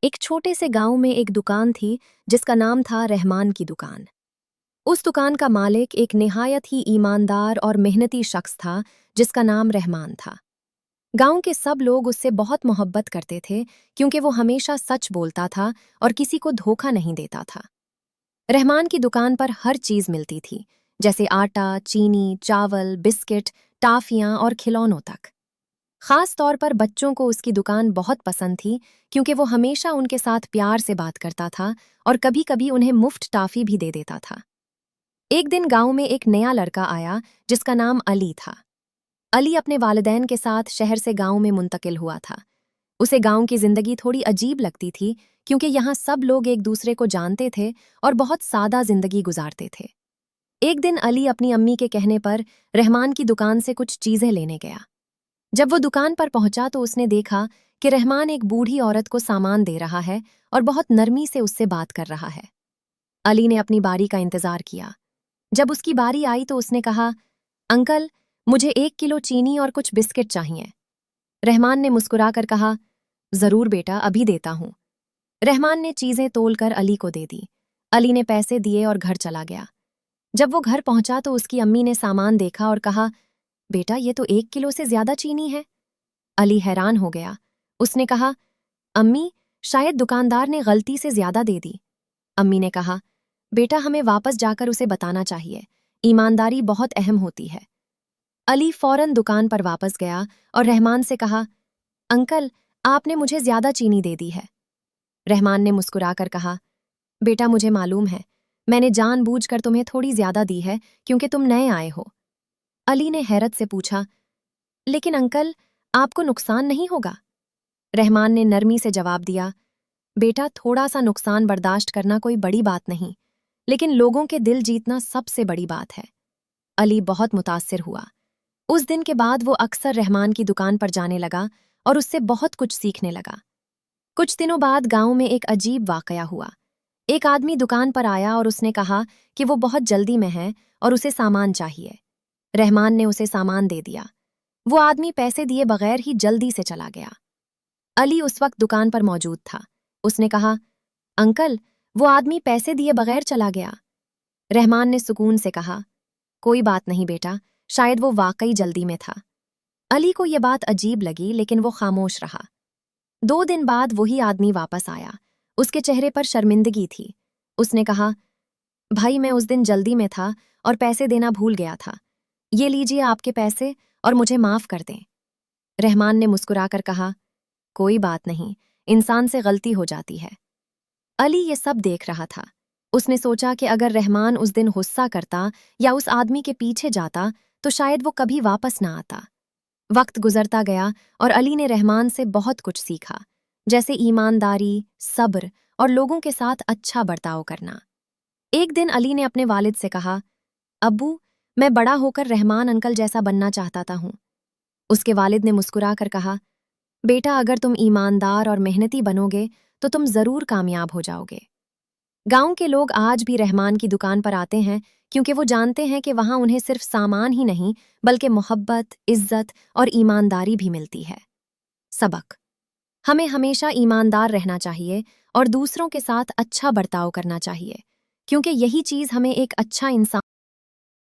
एक छोटे से गांव में एक दुकान थी जिसका नाम था रहमान की दुकान। उस दुकान का मालिक एक निहायत ही ईमानदार और मेहनती शख्स था जिसका नाम रहमान था। गांव के सब लोग उससे बहुत मोहब्बत करते थे क्योंकि वो हमेशा सच बोलता था और किसी को धोखा नहीं देता था। रहमान की दुकान पर हर चीज मिलती थी, जैसे आटा, चीनी, चावल, बिस्किट, टाफियां और खिलौनों तक। खास तौर पर बच्चों को उसकी दुकान बहुत पसंद थी क्योंकि वो हमेशा उनके साथ प्यार से बात करता था और कभी-कभी उन्हें मुफ्त टाफी भी दे देता था। एक दिन गांव में एक नया लड़का आया जिसका नाम अली था। अली अपने वालिदैन के साथ शहर से गांव में मुंतकिल हुआ था। उसे गांव की जिंदगी थोड़ी अजीब लगती थी क्योंकि यहाँ सब लोग एक दूसरे को जानते थे और बहुत सादा जिंदगी गुजारते थे। एक दिन अली अपनी अम्मी के कहने पर रहमान की दुकान से कुछ चीजें लेने गया। जब वो दुकान पर पहुंचा तो उसने देखा कि रहमान एक बूढ़ी औरत को सामान दे रहा है और बहुत नरमी से उससे बात कर रहा है। अली ने अपनी बारी का इंतजार किया। जब उसकी बारी आई तो उसने कहा, अंकल, मुझे 1 किलो चीनी और कुछ बिस्किट चाहिए। रहमान ने मुस्कुराकर कहा, जरूर बेटा, अभी देता हूं। रहमान ने चीजें तोलकर अली को दे दी। अली ने पैसे दिए और घर चला गया। जब वो घर पहुंचा तो उसकी अम्मी ने सामान देखा और कहा, बेटा, ये तो 1 किलो से ज्यादा चीनी है। अली हैरान हो गया। उसने कहा, अम्मी, शायद दुकानदार ने गलती से ज्यादा दे दी। अम्मी ने कहा, बेटा, हमें वापस जाकर उसे बताना चाहिए। ईमानदारी बहुत अहम होती है। अली फौरन दुकान पर वापस गया और रहमान से कहा, अंकल, आपने मुझे ज्यादा चीनी दे दी है। रहमान ने मुस्कुराकर कहा, बेटा, मुझे मालूम है, मैंने जानबूझकर तुम्हें थोड़ी ज्यादा दी है क्योंकि तुम नए आए हो। अली ने हैरत से पूछा, लेकिन अंकल, आपको नुकसान नहीं होगा? रहमान ने नरमी से जवाब दिया, बेटा, थोड़ा सा नुकसान बर्दाश्त करना कोई बड़ी बात नहीं, लेकिन लोगों के दिल जीतना सबसे बड़ी बात है। अली बहुत मुतासिर हुआ। उस दिन के बाद वो अक्सर रहमान की दुकान पर जाने लगा और उससे बहुत कुछ सीखने लगा। कुछ दिनों बाद गांव में एक अजीब वाकया हुआ। एक आदमी दुकान पर आया और उसने कहा कि वो बहुत जल्दी में है और उसे सामान चाहिए। रहमान ने उसे सामान दे दिया। वो आदमी पैसे दिए बगैर ही जल्दी से चला गया। अली उस वक्त दुकान पर मौजूद था। उसने कहा, अंकल, वो आदमी पैसे दिए बगैर चला गया। रहमान ने सुकून से कहा, कोई बात नहीं बेटा, शायद वो वाकई जल्दी में था। अली को ये बात अजीब लगी लेकिन वो खामोश रहा। 2 दिन बाद वही आदमी वापस आया। उसके चेहरे पर शर्मिंदगी थी। उसने कहा, भाई, मैं उस दिन जल्दी में था और पैसे देना भूल गया था। ये लीजिए आपके पैसे और मुझे माफ कर दें। रहमान ने मुस्कुराकर कहा, कोई बात नहीं, इंसान से गलती हो जाती है। अली ये सब देख रहा था। उसने सोचा कि अगर रहमान उस दिन गुस्सा करता या उस आदमी के पीछे जाता तो शायद वो कभी वापस ना आता। वक्त गुजरता गया और अली ने रहमान से बहुत कुछ सीखा, जैसे ईमानदारी, सब्र और लोगों के साथ अच्छा बर्ताव करना। एक दिन अली ने अपने वालिद से कहा, अब्बू, मैं बड़ा होकर रहमान अंकल जैसा बनना चाहता हूँ। उसके वालिद ने मुस्कुराकर कहा, बेटा, अगर तुम ईमानदार और मेहनती बनोगे तो तुम जरूर कामयाब हो जाओगे। गांव के लोग आज भी रहमान की दुकान पर आते हैं क्योंकि वो जानते हैं कि वहां उन्हें सिर्फ सामान ही नहीं बल्कि मोहब्बत, इज्जत और ईमानदारी भी मिलती है। सबक: हमें हमेशा ईमानदार रहना चाहिए और दूसरों के साथ अच्छा बर्ताव करना चाहिए, क्योंकि यही चीज हमें एक अच्छा इंसान